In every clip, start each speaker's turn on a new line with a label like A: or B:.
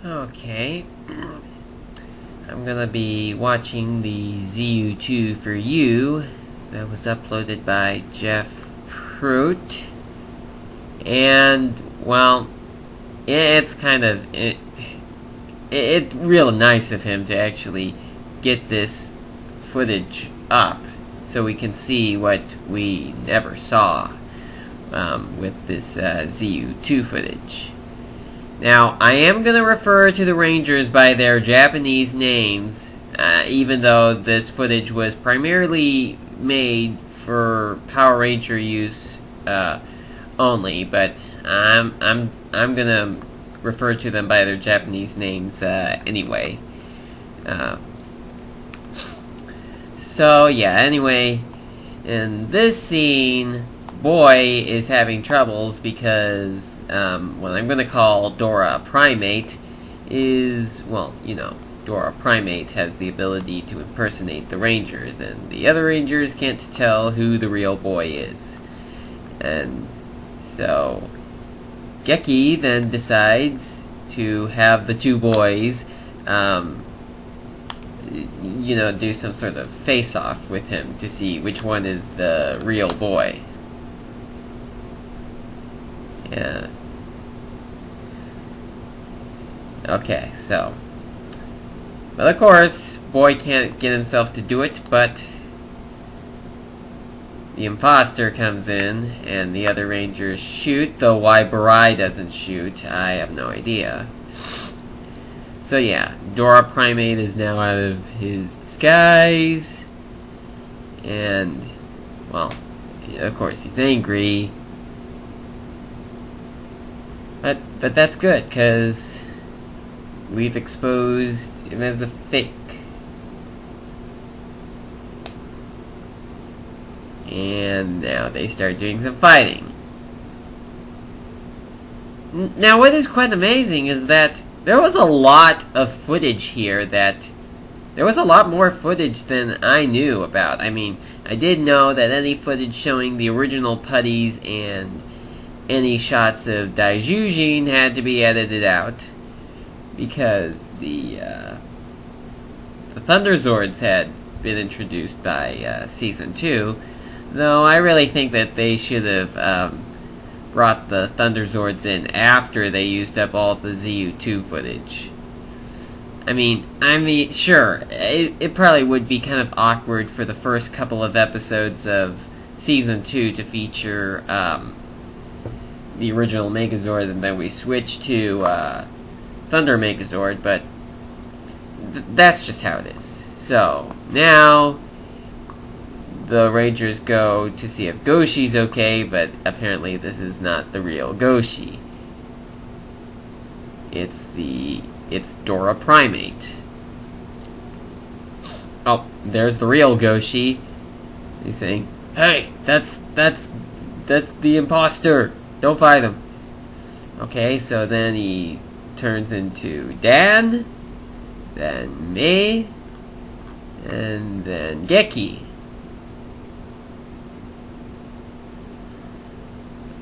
A: Okay. I'm gonna be watching the Zyu2 for You that was uploaded by Jeff Prout. And, well, it's kind of... It's real nice of him to actually get this footage up so we can see what we never saw with this Zyu2 footage. Now, I am going to refer to the Rangers by their Japanese names, even though this footage was primarily made for Power Ranger use only, but I'm going to refer to them by their Japanese names anyway. So yeah, anyway, in this scene, Boy is having troubles because what I'm going to call Dora Primate is, well, you know, Dora Primate has the ability to impersonate the Rangers, and the other Rangers can't tell who the real Boy is. And so Geki then decides to have the two boys, you know, do some sort of face-off with him to see which one is the real Boy. Yeah. Okay, so. But of course, Boy can't get himself to do it, but the imposter comes in, and the other Rangers shoot, though why Barai doesn't shoot, I have no idea. So yeah, Dora Primate is now out of his disguise, and, well, of course he's angry. But that's good, because we've exposed him as a fake. And now they start doing some fighting. Now what is quite amazing is that there was a lot of footage here that... There was a lot more footage than I knew about. I mean, I did know that any footage showing the original putties and any shots of Daijujin had to be edited out, because the Thunder Zords had been introduced by Season 2, though I really think that they should have brought the Thunder Zords in after they used up all the Zyu2 footage. I mean, sure, it probably would be kind of awkward for the first couple of episodes of Season 2 to feature the original Megazord, and then we switch to Thunder Megazord, but that's just how it is. So, now the Rangers go to see if Goshi's okay, but apparently this is not the real Goshi. It's Dora Primate. Oh, there's the real Goshi. He's saying, "Hey, that's the imposter. Don't fight him." Okay, so then he turns into Dan, then Mei, and then Geki.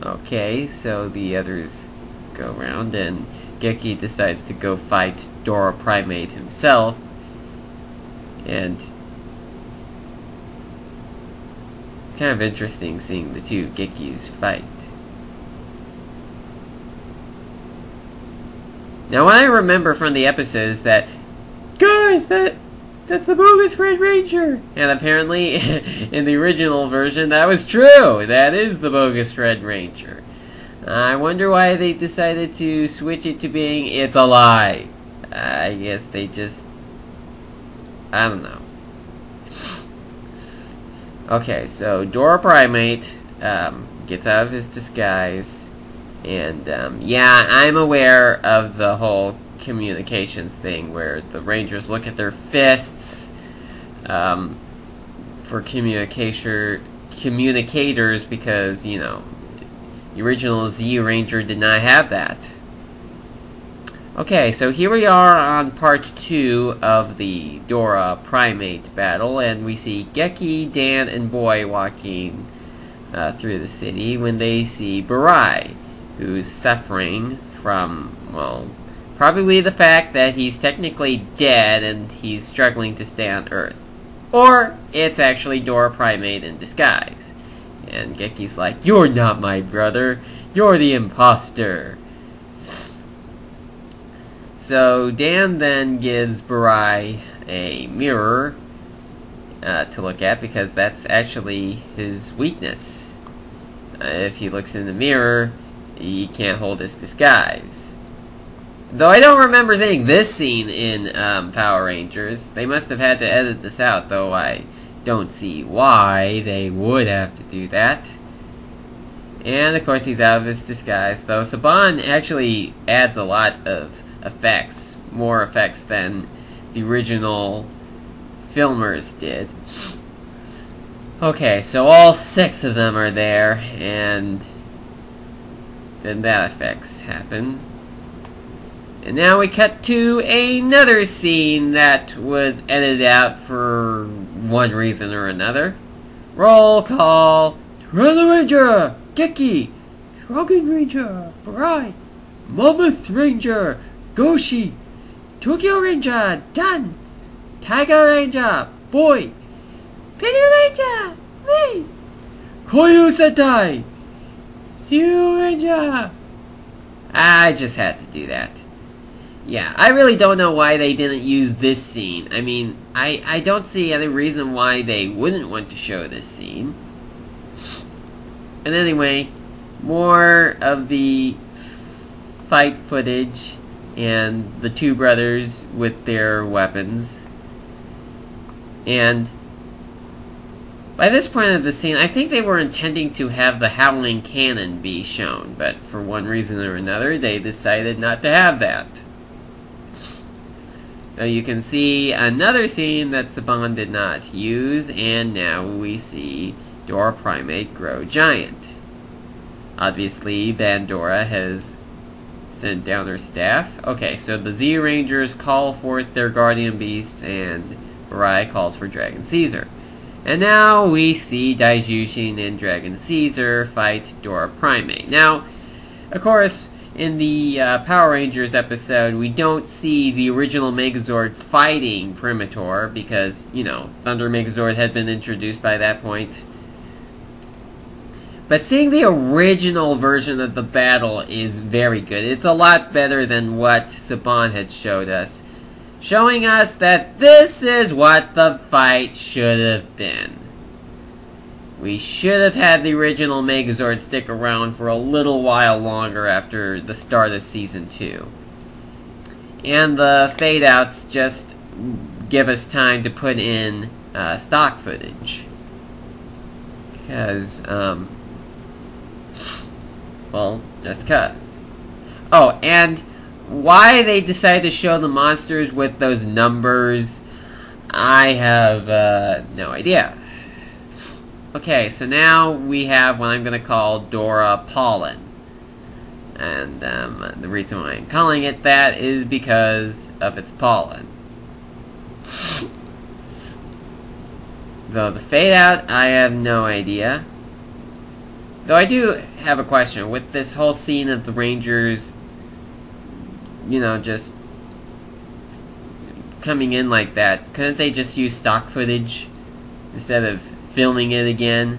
A: Okay, so the others go around, and Geki decides to go fight Dora Primate himself, and it's kind of interesting seeing the two Gekis fight. Now, what I remember from the episodes that, guys, that's the bogus Red Ranger! And apparently, in the original version, that was true! That is the bogus Red Ranger. I wonder why they decided to switch it to being, it's a lie. I guess they just... I don't know. Okay, so Dora Primate gets out of his disguise. And, yeah, I'm aware of the whole communications thing where the Rangers look at their fists for communicators because, you know, the original Zyu Ranger did not have that. Okay, so here we are on part 2 of the Dora Primate battle, and we see Geki, Dan, and Boy walking through the city when they see Barai, who's suffering from, well, Probably the fact that he's technically dead and he's struggling to stay on Earth. Or it's actually Dora Primate in disguise. And Geki's like, "You're not my brother, you're the imposter." So Dan then gives Barai a mirror to look at, because that's actually his weakness. If he looks in the mirror, he can't hold his disguise. Though I don't remember seeing this scene in Power Rangers. They must have had to edit this out, though I don't see why they would have to do that. And of course he's out of his disguise, though Saban actually adds a lot of effects, more effects than the original filmers did. Okay, so all 6 of them are there, and then that effects happen. And now we cut to another scene that was edited out for one reason or another. Roll call. Trailer Ranger, Geki, Dragon Ranger, Barai, Mammoth Ranger, Goshi, Tokyo Ranger, Dan, Tiger Ranger, Boy, Penny Ranger, me, Koyu Sentai, Zyu Ranger. I just had to do that. Yeah, I really don't know why they didn't use this scene. I mean, I don't see any reason why they wouldn't want to show this scene. And anyway, more of the fight footage and the 2 brothers with their weapons. And by this point of the scene, I think they were intending to have the Howling Cannon be shown, but for one reason or another, they decided not to have that. So you can see another scene that Saban did not use, and now we see Dora Primate grow giant. Obviously, Bandora has sent down her staff. Okay, so the Zyu Rangers call forth their guardian beasts, and Barai calls for Dragon Caesar. And now we see Daijushin and Dragon Caesar fight Dora Primate. Now, of course, in the Power Rangers episode, we don't see the original Megazord fighting Primator because, you know, Thunder Megazord had been introduced by that point. But seeing the original version of the battle is very good. It's a lot better than what Saban had showed us, showing us that this is what the fight should have been. We should have had the original Megazord stick around for a little while longer after the start of Season 2. And the fade-outs just give us time to put in stock footage. Because, well, just cuz. Oh, and why they decided to show the monsters with those numbers, I have no idea. Okay, so now we have what I'm going to call Dora Pollen. And the reason why I'm calling it that is because of its pollen. Though the fade out, I have no idea. Though I do have a question. With this whole scene of the Rangers, you know, just coming in like that, couldn't they just use stock footage instead of filming it again?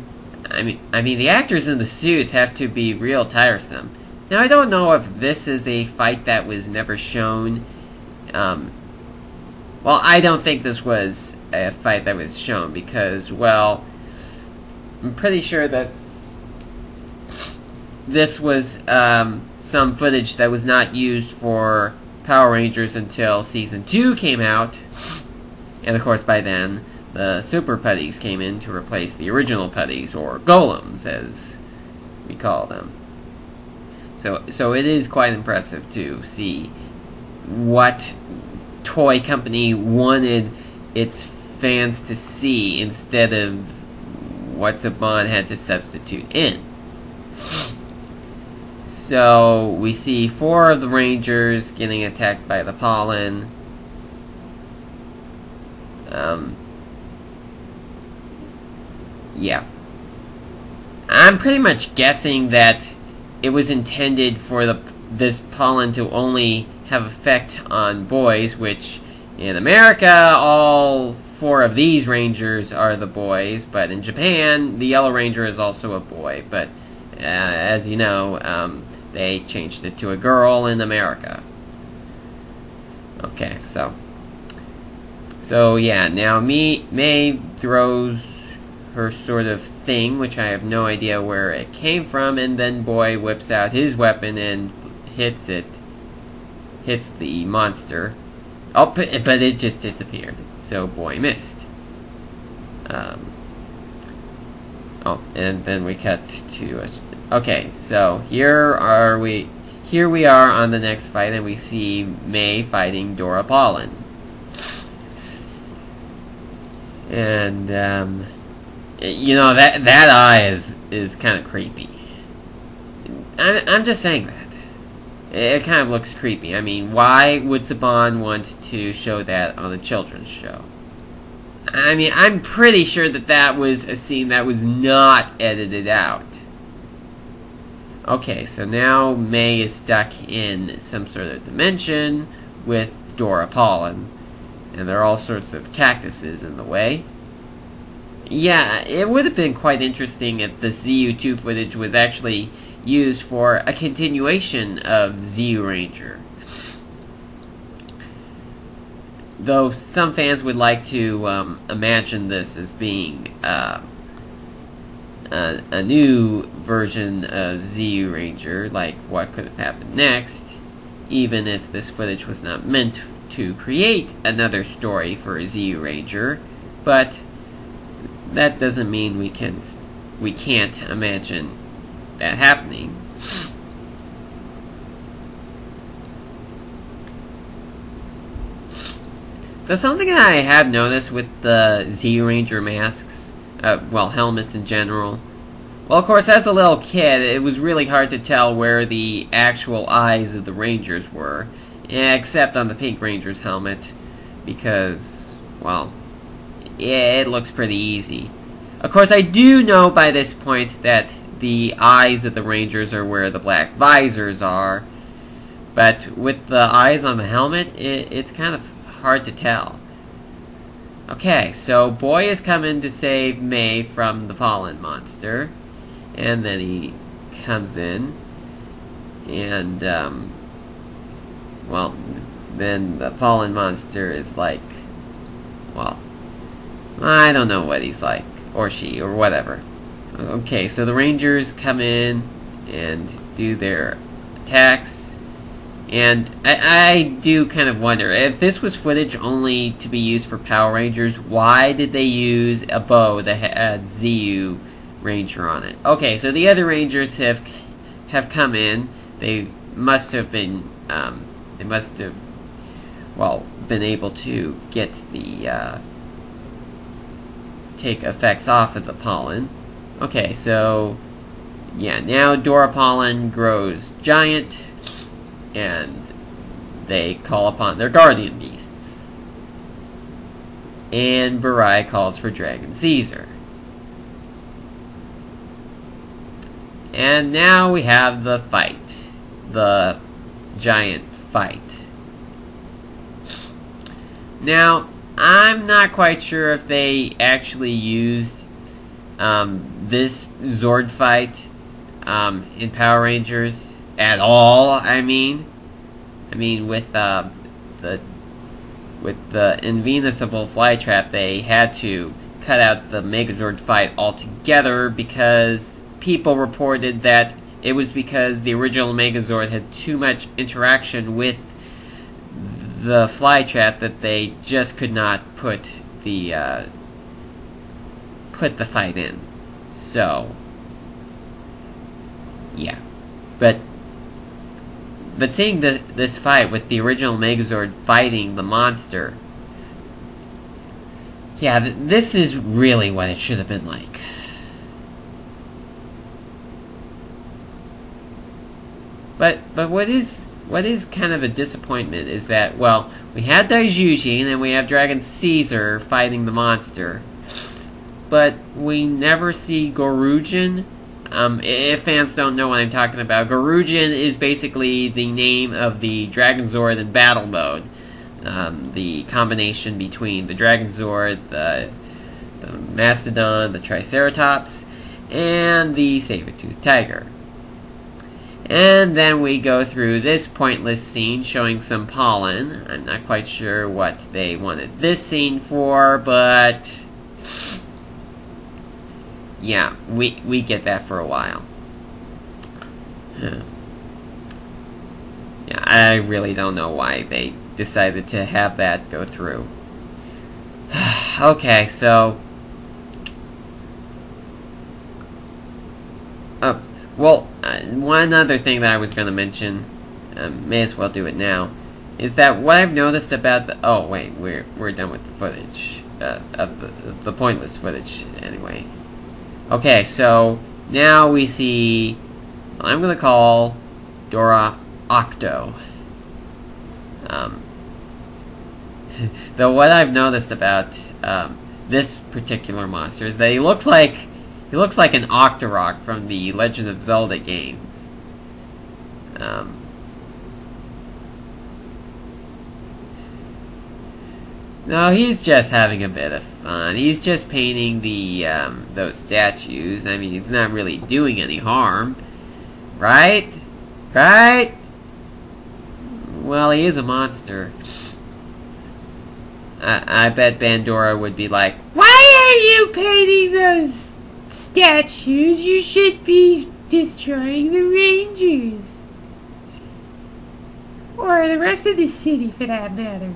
A: I mean the actors in the suits have to be real tiresome. Now I don't know if this is a fight that was never shown. Well, I don't think this was a fight that was shown because, well, I'm pretty sure that this was some footage that was not used for Power Rangers until Season 2 came out. And of course by then the Super Putties came in to replace the original Putties, or Golems as we call them. So it is quite impressive to see what toy company wanted its fans to see instead of what Saban had to substitute in. So we see 4 of the Rangers getting attacked by the pollen. Yeah. I'm pretty much guessing that it was intended for this pollen to only have effect on boys, which in America, all 4 of these rangers are the boys, but in Japan, the Yellow Ranger is also a boy, but as you know, they changed it to a girl in America. Okay, so yeah, now May throws her sort of thing, which I have no idea where it came from, and then Boy whips out his weapon and hits the monster. Oh, but it just disappeared, so Boy missed. Oh, and then we cut to okay, so here we are on the next fight, and we see May fighting Dora Pollen. And you know, that eye is kind of creepy. I'm just saying that. It kind of looks creepy. I mean, why would Saban want to show that on a children's show? I mean, I'm pretty sure that was a scene that was not edited out. Okay, so now May is stuck in some sort of dimension with Dora Pollen, and there are all sorts of cactuses in the way. Yeah, it would have been quite interesting if the Zyu2 footage was actually used for a continuation of Zyu Ranger. Though some fans would like to imagine this as being a new version of Zyu Ranger, like what could have happened next, even if this footage was not meant to create another story for a Zyu Ranger, but that doesn't mean we can't imagine that happening. So something that I have noticed with the Zyu Ranger masks, well, helmets in general. Well, of course, as a little kid, it was really hard to tell where the actual eyes of the Rangers were, except on the Pink Ranger's helmet, because, well, it looks pretty easy. Of course, I do know by this point that the eyes of the Rangers are where the black visors are, but with the eyes on the helmet, it's kind of hard to tell. Okay, so Boy is coming to save May from the pollen monster, and then he comes in, and, well, then the pollen monster is like, well, I don't know what he's like, or she, or whatever. Okay, so the Rangers come in and do their attacks, and I do kind of wonder, if this was footage only to be used for Power Rangers, why did they use a bow that had Zyu Ranger on it? Okay, so the other Rangers have come in. They must have been, well, been able to get the, take effects off of the pollen. Okay, so, yeah, now Dora Pollen grows giant, and they call upon their guardian beasts. And Barai calls for Dragon Caesar. And now we have the fight. The giant fight. Now, I'm not quite sure if they actually used this Zord fight in Power Rangers at all. I mean with the Invincible Flytrap, they had to cut out the Megazord fight altogether because people reported that it was because the original Megazord had too much interaction with the Flytrap that they just could not put the fight in. So, yeah, but seeing this fight with the original Megazord fighting the monster, yeah, this is really what it should have been like. But what is kind of a disappointment is that, well, we had Daijuji and then we have Dragon Caesar fighting the monster, but we never see Gorujin. If fans don't know what I'm talking about, Garujin is basically the name of the Dragon Zord in battle mode. The combination between the Dragon Zord, the Mastodon, the Triceratops, and the saber-toothed tiger. And then we go through this pointless scene showing some pollen. I'm not quite sure what they wanted this scene for, but yeah, we get that for a while. Yeah, I really don't know why they decided to have that go through. Okay, so one other thing that I was going to mention, may as well do it now, is that what I've noticed about the... Oh, wait, we're done with the footage, of the pointless footage, anyway. Okay, so now we see, I'm going to call Dora Octo. Though what I've noticed about this particular monster is that he looks like an Octorok from the Legend of Zelda games. No, he's just having a bit of fun. He's just painting the those statues. I mean, he's not really doing any harm, right? Right? Well, he is a monster. I bet Bandora would be like, "Why are you painting those statues? You should be destroying the rangers. Or the rest of the city, for that matter."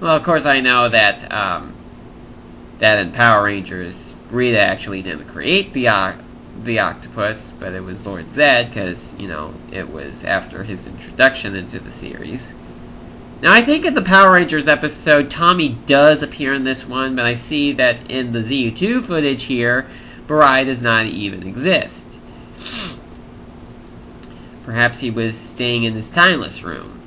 A: Well, of course I know that, that in Power Rangers, Rita actually didn't create the octopus, but it was Lord Zed, because, you know, it was after his introduction into the series. Now, I think in the Power Rangers episode, Tommy does appear in this one, but I see that in the Zyu2 footage here, Barai does not even exist. Perhaps he was staying in his timeless room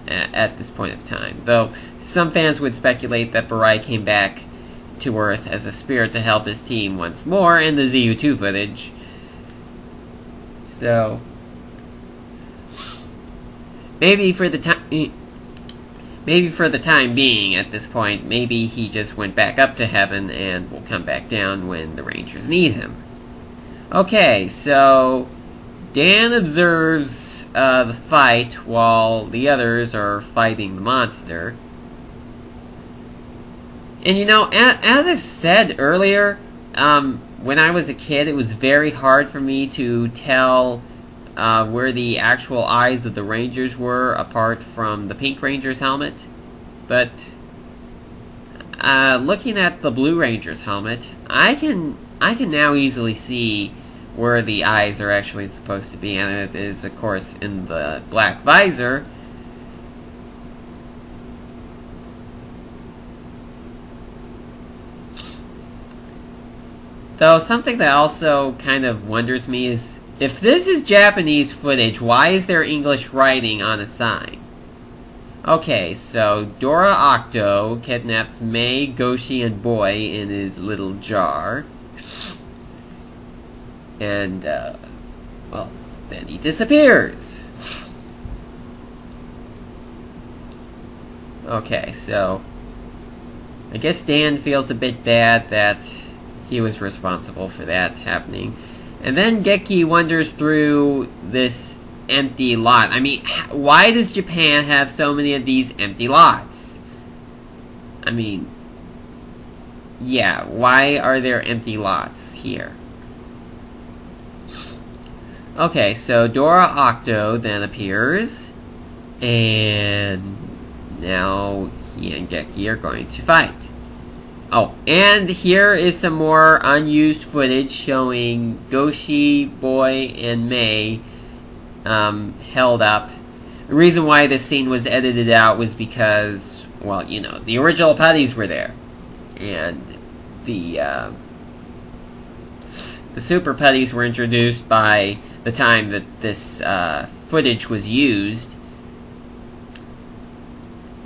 A: at this point of time, though some fans would speculate that Barai came back to Earth as a spirit to help his team once more in the Zyu2 footage. So, maybe for the time being, at this point, maybe he just went back up to heaven and will come back down when the Rangers need him. Okay, so Dan observes the fight while the others are fighting the monster. And you know, as I've said earlier, when I was a kid, it was very hard for me to tell where the actual eyes of the Rangers were, apart from the Pink Ranger's helmet. But looking at the Blue Ranger's helmet, I can now easily see where the eyes are actually supposed to be, and it is, of course, in the black visor. Though something that also kind of wonders me is, if this is Japanese footage, why is there English writing on a sign? Okay, so Dora Octo kidnaps May, Goshi, and Boy in his little jar. And, well, then he disappears. Okay, so I guess Dan feels a bit bad that he was responsible for that happening. And then Geki wanders through this empty lot. I mean, why does Japan have so many of these empty lots? I mean, yeah, why are there empty lots here? Okay, so Dora Octo then appears, and now he and Geki are going to fight. Oh, and here is some more unused footage showing Goshi, Boy, and May held up. The reason why this scene was edited out was because, well, you know, the original putties were there. And the super putties were introduced by the time that this footage was used.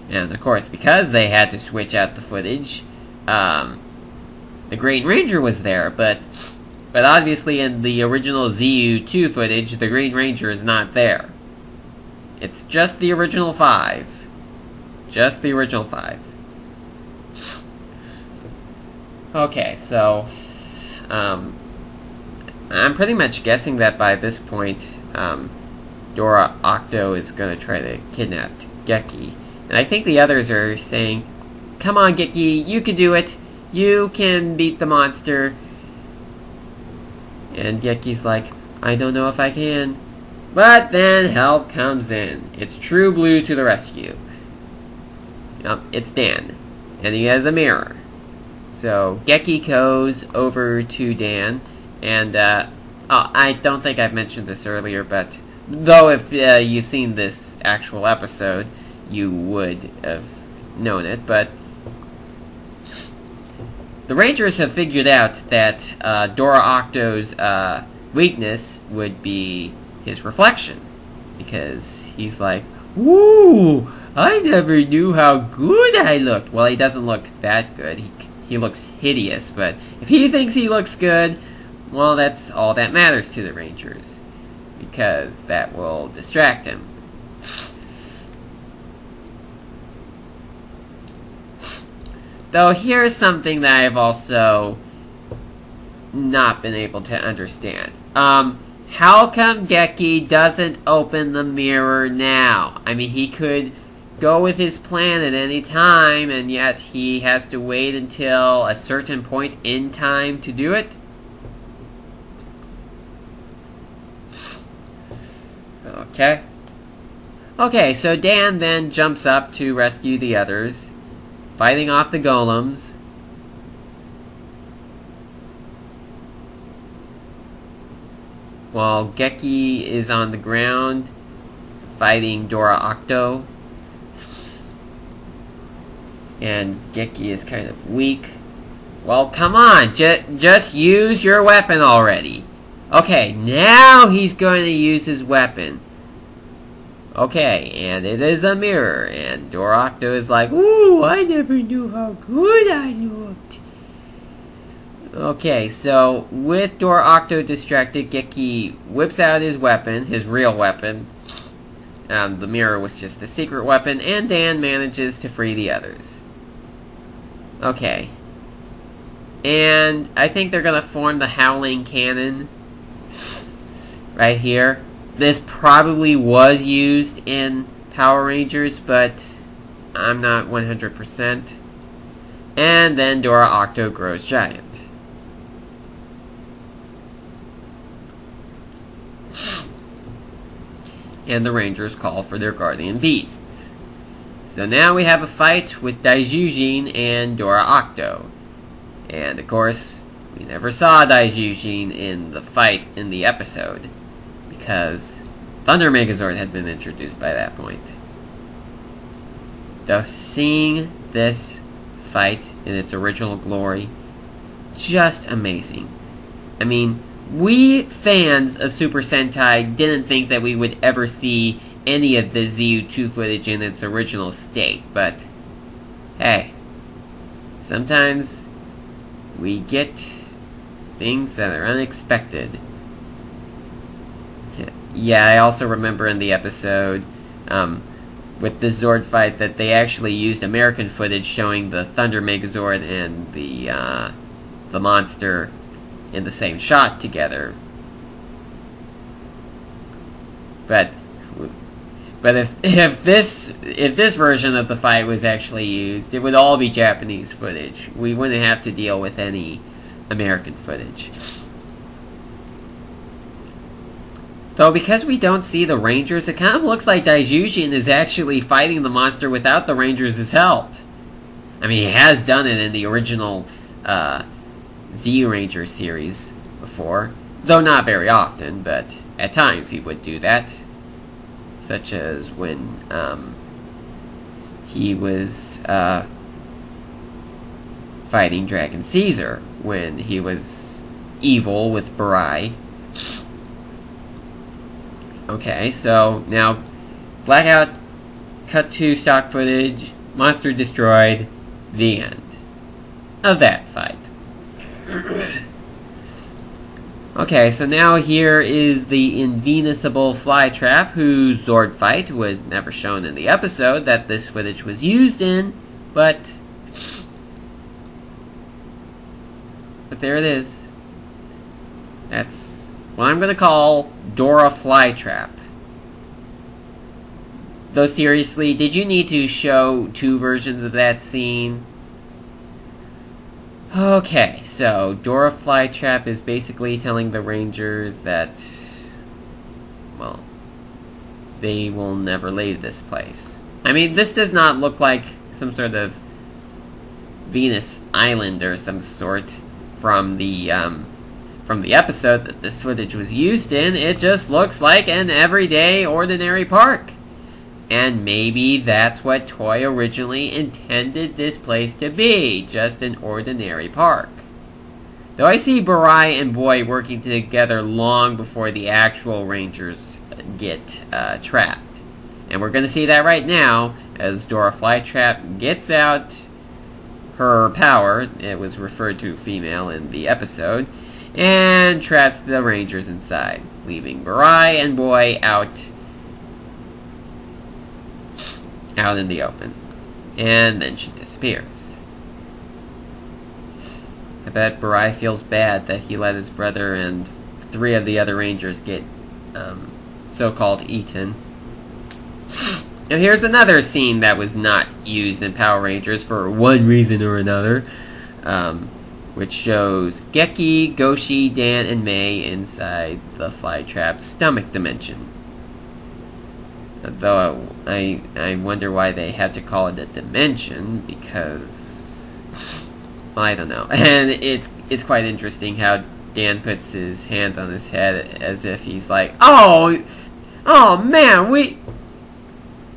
A: And, of course, because they had to switch out the footage, the Green Ranger was there, but But obviously in the original Zyu2 footage, the Green Ranger is not there. It's just the original 5. Just the original 5. Okay, so I'm pretty much guessing that by this point, Dora Octo is going to try to kidnap Geki. And I think the others are saying, "Come on, Geki, you can do it. You can beat the monster." And Geki's like, "I don't know if I can." But then help comes in. It's True Blue to the rescue. It's Dan. And he has a mirror. So Geki goes over to Dan. And, I don't think I've mentioned this earlier, but though if you've seen this actual episode, you would have known it, but the Rangers have figured out that Dora Octo's weakness would be his reflection, because he's like, "Woo! I never knew how good I looked." Well, he doesn't look that good. He looks hideous, but if he thinks he looks good, well, that's all that matters to the Rangers, because that will distract him. Though here's something that I've also not been able to understand. How come Geki doesn't open the mirror now? I mean, he could go with his plan at any time, and yet he has to wait until a certain point in time to do it? Okay, so Dan then jumps up to rescue the others, fighting off the golems. While Geki is on the ground, fighting Dora Octo. And Geki is kind of weak. Well, come on, just use your weapon already. Okay, now he's going to use his weapon. Okay, and it is a mirror, and Dora Octo is like, "Ooh, I never knew how good I looked." Okay, so with Dora Octo distracted, Geki whips out his weapon, his real weapon. The mirror was just the secret weapon, and Dan manages to free the others. Okay. And I think they're gonna form the Howling Cannon right here. This probably was used in Power Rangers, but I'm not 100%. And then Dora Octo grows giant. And the Rangers call for their guardian beasts. So now we have a fight with Daijujin and Dora Octo. And of course, we never saw Daijujin in the fight in the episode, because Thunder Megazord had been introduced by that point. Though seeing this fight in its original glory, just amazing. I mean, we fans of Super Sentai didn't think that we would ever see any of the Zyu2 footage in its original state, but hey, sometimes we get things that are unexpected. Yeah, I also remember in the episode with the Zord fight that they actually used American footage showing the Thunder Megazord and the monster in the same shot together. But if this version of the fight was actually used, it would all be Japanese footage. We wouldn't have to deal with any American footage. Though because we don't see the Rangers, it kind of looks like Daijujin is actually fighting the monster without the Rangers' help. I mean, he has done it in the original Zyu Ranger series before, though not very often, but at times he would do that. Such as when he was fighting Dragon Caesar, when he was evil with Barai. Okay, so now blackout, cut to stock footage, monster destroyed, the end of that fight. Okay, so now here is the invincible flytrap, whose Zord fight was never shown in the episode that this footage was used in, but there it is. That's what I'm going to call Dora flytrap. Though seriously, did you need to show two versions of that scene? Okay, so Dora flytrap is basically telling the Rangers that, well, they will never leave this place. I mean, this does not look like some sort of Venus Island or some sort from the episode that this footage was used in. It just looks like an everyday, ordinary park. And maybe that's what Toy originally intended this place to be, just an ordinary park. Though I see Barai and Boy working together long before the actual Rangers get trapped. And we're going to see that right now, as Dora Flytrap gets out her power, it was referred to female in the episode, and traps the Rangers inside, leaving Barai and Boy out in the open. And then she disappears. I bet Barai feels bad that he let his brother and 3 of the other Rangers get so-called eaten. Now here's another scene that was not used in Power Rangers for one reason or another, which shows Geki, Goshi, Dan, and Mei inside the Flytrap's stomach dimension. Though I wonder why they had to call it a dimension, because, well, I don't know. And it's quite interesting how Dan puts his hands on his head as if he's like, oh man,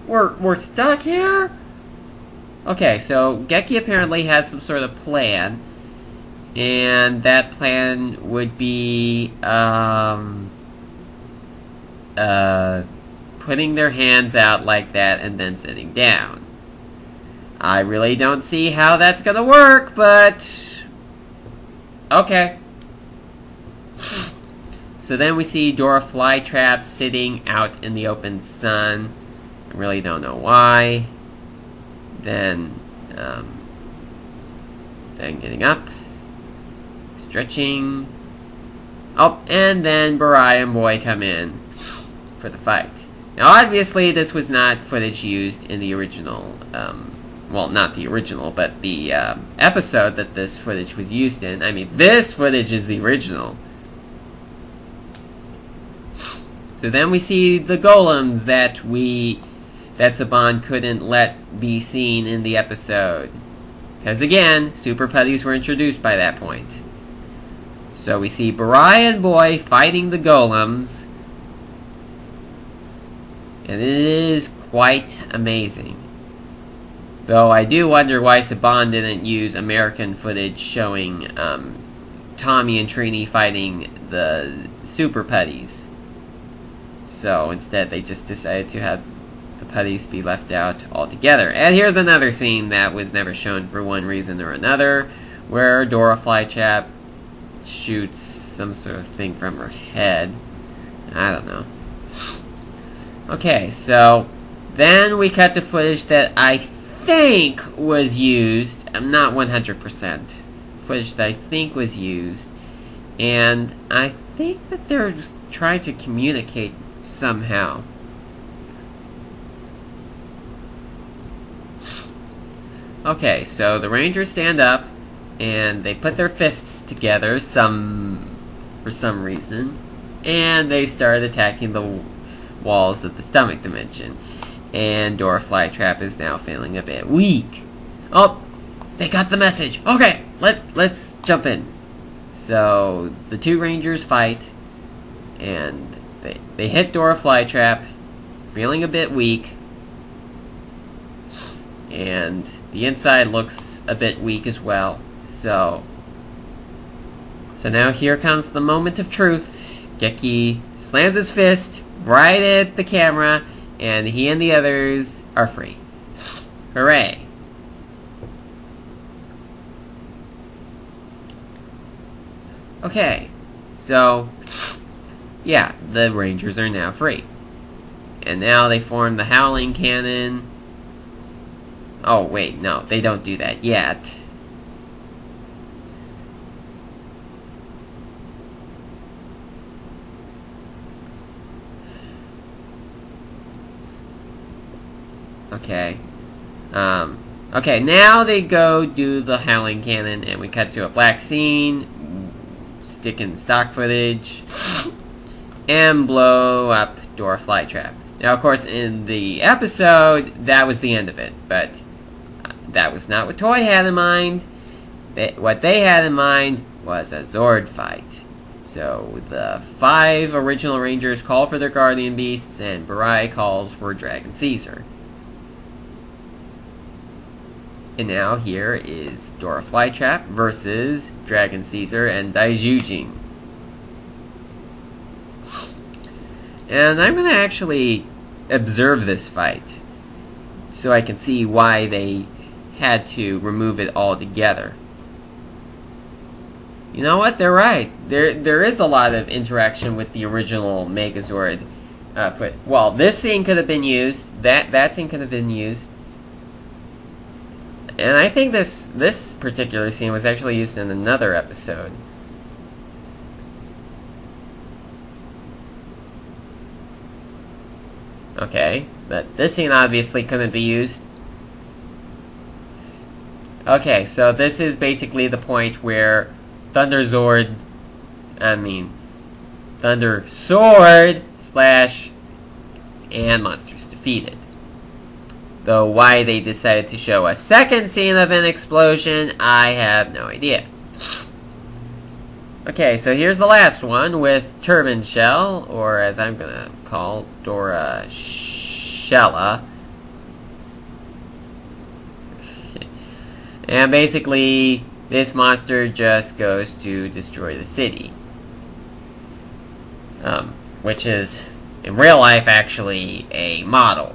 A: we're stuck here? Okay, so Geki apparently has some sort of plan, and that plan would be putting their hands out like that and then sitting down. I really don't see how that's gonna work, but okay. So then we see Dora Flytrap sitting out in the open sun. I really don't know why. Then getting up, stretching. Oh, and then Barai and Boy come in for the fight. Now, obviously, this was not footage used in the original, well, not the original, but the episode that this footage was used in. I mean, this footage is the original. So then we see the golems that Saban couldn't let be seen in the episode. Because again, Super Putties were introduced by that point. So we see Barai and Boy fighting the golems. And it is quite amazing. Though I do wonder why Saban didn't use American footage showing Tommy and Trini fighting the Super Putties. So instead they just decided to have the Putties be left out altogether. And here's another scene that was never shown for one reason or another, where Dora Flytrap shoots some sort of thing from her head. I don't know. Okay, so then we cut to footage that I think was used. I'm not 100%. Footage that I think was used. And I think that they're trying to communicate somehow. Okay, so the Rangers stand up and they put their fists together for some reason, and they start attacking the walls of the stomach dimension. And Dora Flytrap is now feeling a bit weak. Oh, they got the message. Okay, let's jump in. So the 2 Rangers fight, and they hit Dora Flytrap, feeling a bit weak, and the inside looks a bit weak as well. So now here comes the moment of truth. Geki slams his fist right at the camera, and he and the others are free. Hooray! Okay, So, yeah, the Rangers are now free. And now they form the Howling Cannon. Oh, wait, no, they don't do that yet. Okay. Okay, now they go do the Howling Cannon, and we cut to a black scene, stick in stock footage, and blow up Dora Flytrap. Now, of course, in the episode, that was the end of it, but that was not what Toei had in mind. What they had in mind was a Zord fight. So, the 5 original Rangers call for their Guardian Beasts, and Burai calls for Dragon Caesar. And now here is Dora Flytrap versus Dragon Caesar and Daijujin. And I'm going to actually observe this fight so I can see why they had to remove it altogether. You know what? They're right. There is a lot of interaction with the original Megazord. Well, this scene could have been used. That scene could have been used. And I think this particular scene was actually used in another episode. Okay, but this scene obviously couldn't be used. Okay, so this is basically the point where Thunder Sword / and monsters defeated. Though why they decided to show a second scene of an explosion, I have no idea. Okay, so here's the last one with Turban Shell, or as I'm gonna call Dora Shella. And basically, this monster just goes to destroy the city. Which is, in real life, actually a model.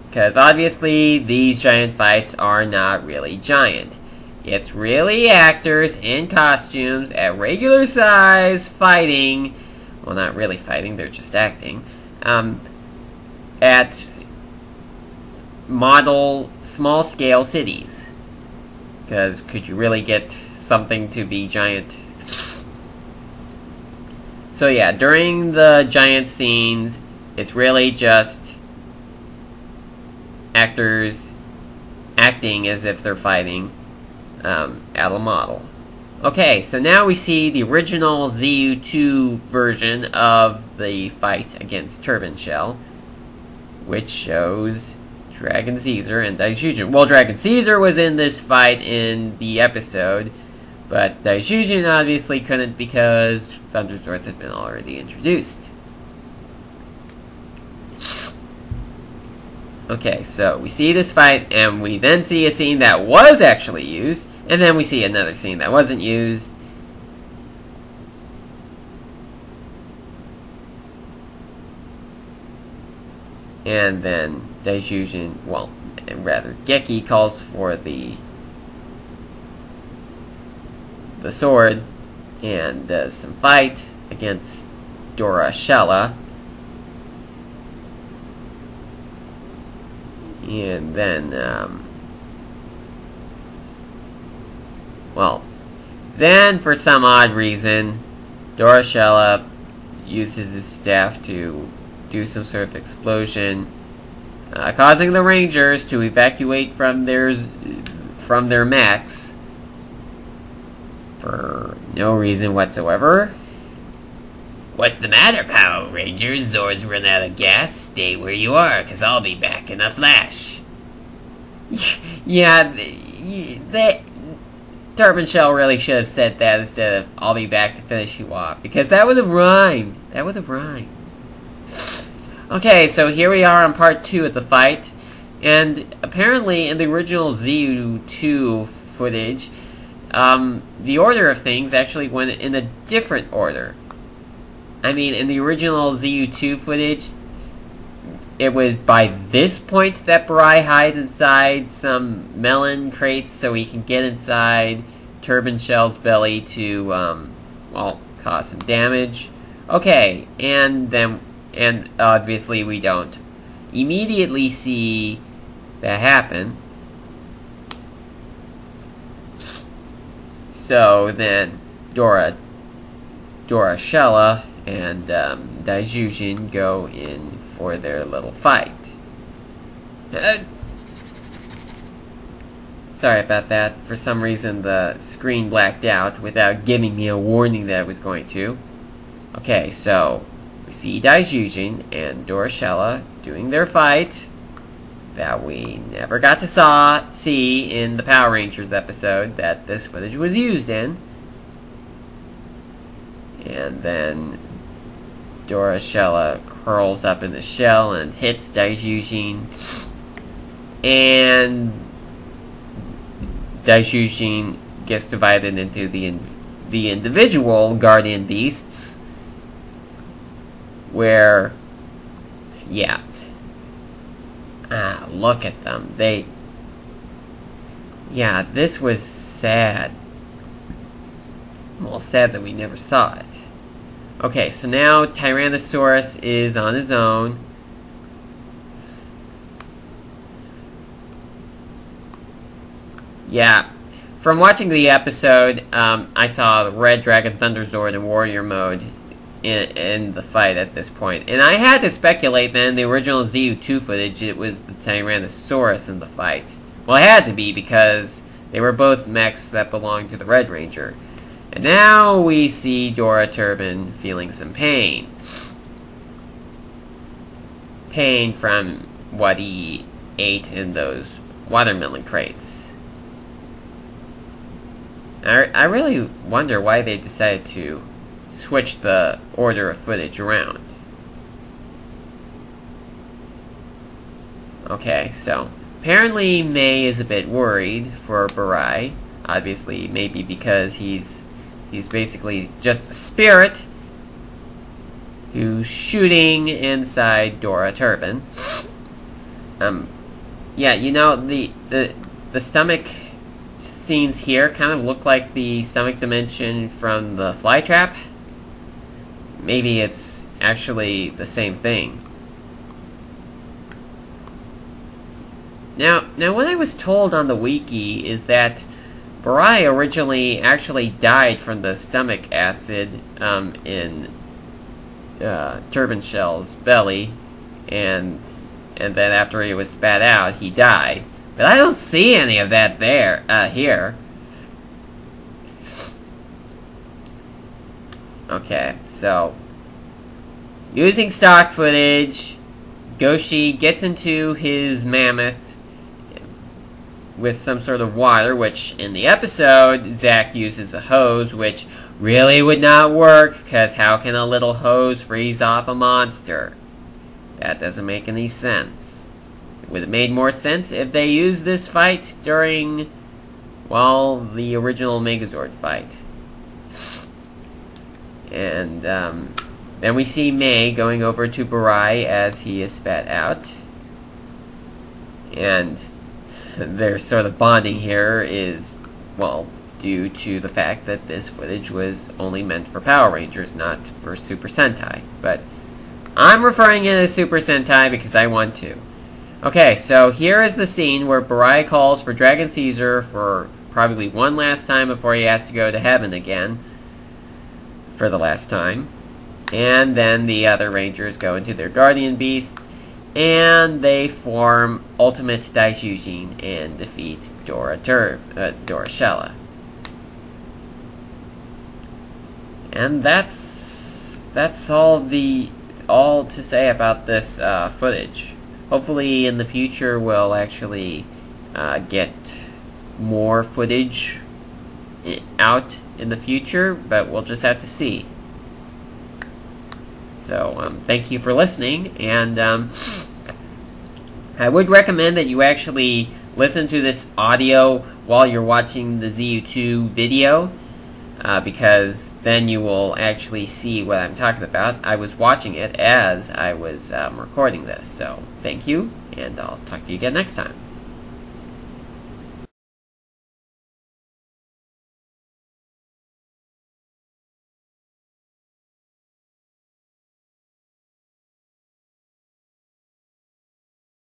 A: Because obviously, these giant fights are not really giant. It's really actors in costumes at regular size fighting. Well, not really fighting, they're just acting. At model small-scale cities. Because could you really get something to be giant? So yeah, during the giant scenes, it's really just actors acting as if they're fighting at a model. Okay, so now we see the original Zyu2 version of the fight against Turban Shell, which shows Dragon Caesar and Daijujin. Well, Dragon Caesar was in this fight in the episode, but Daijujin obviously couldn't because Thunder Swords had been already introduced. Okay, so we see this fight, and we then see a scene that was actually used, and then we see another scene that wasn't used. And then Daijujin, well, rather, Geki calls for the sword and does some fight against Dora Shella. And then, then for some odd reason, Dora Shella uses his staff to do some sort of explosion, causing the Rangers to evacuate from their mechs for no reason whatsoever. What's the matter, Power Rangers? Zords run out of gas. Stay where you are, cause I'll be back in a flash. Yeah, Turban Shell really should have said that instead of I'll be back to finish you off, because that would have rhymed. That would have rhymed. Okay, so here we are on part 2 of the fight, and apparently in the original Zyu2 footage, the order of things actually went in a different order. I mean, in the original Zyu2 footage, it was by this point that Burai hides inside some melon crates so he can get inside Turban Shell's belly to, well, cause some damage. Okay, and obviously we don't immediately see that happen. So then Dora, Shella, and Zyu2 go in for their little fight. Sorry about that. For some reason the screen blacked out without giving me a warning that it was going to. Okay, so we see Zyu2 and Dora Shella doing their fight that we never got to see in the Power Rangers episode that this footage was used in. And then Dora Shella curls up in the shell and hits Zyu2, and Zyu2 gets divided into the individual guardian beasts, where, yeah, look at them. Yeah, this was sad. Well, sad that we never saw it. Okay, so now Tyrannosaurus is on his own. Yeah, from watching the episode, I saw Red Dragon Thunderzord in warrior mode in the fight at this point. And I had to speculate that in the original Zyu2 footage, it was the Tyrannosaurus in the fight. Well, it had to be, because they were both mechs that belonged to the Red Ranger. And now we see Dora Turbin feeling some pain. Pain from what he ate in those watermelon crates. I really wonder why they decided to switch the order of footage around. Okay, so apparently May is a bit worried for Barai. Obviously, maybe because he's basically just a spirit who's shooting inside Dora Turbin. Yeah, you know, the stomach scenes here kind of look like the stomach dimension from the Flytrap. Maybe it's actually the same thing. Now what I was told on the wiki is that Barai originally actually died from the stomach acid in Turbin Shell's belly, and then after he was spat out, he died. But I don't see any of that here. Okay, so using stock footage, Goshi gets into his mammoth with some sort of water, which in the episode, Zack uses a hose, which really would not work, because how can a little hose freeze off a monster? That doesn't make any sense. It would have made more sense if they used this fight during, well, the original Megazord fight. And then we see May going over to Barai as he is spat out. And their sort of bonding here is, well, due to the fact that this footage was only meant for Power Rangers, not for Super Sentai. But I'm referring it as Super Sentai because I want to. Okay, so here is the scene where Barai calls for Dragon Caesar for probably one last time before he has to go to heaven again for the last time. And then the other Rangers go into their Guardian Beasts, and they form Ultimate Zyu2 and defeat Dora Shella. And that's all to say about this footage. Hopefully in the future we'll actually get more footage out in the future, but we'll just have to see. So thank you for listening, and I would recommend that you actually listen to this audio while you're watching the Zyu2 video, because then you will actually see what I'm talking about. I was watching it as I was recording this, so thank you, and I'll talk to you again next time.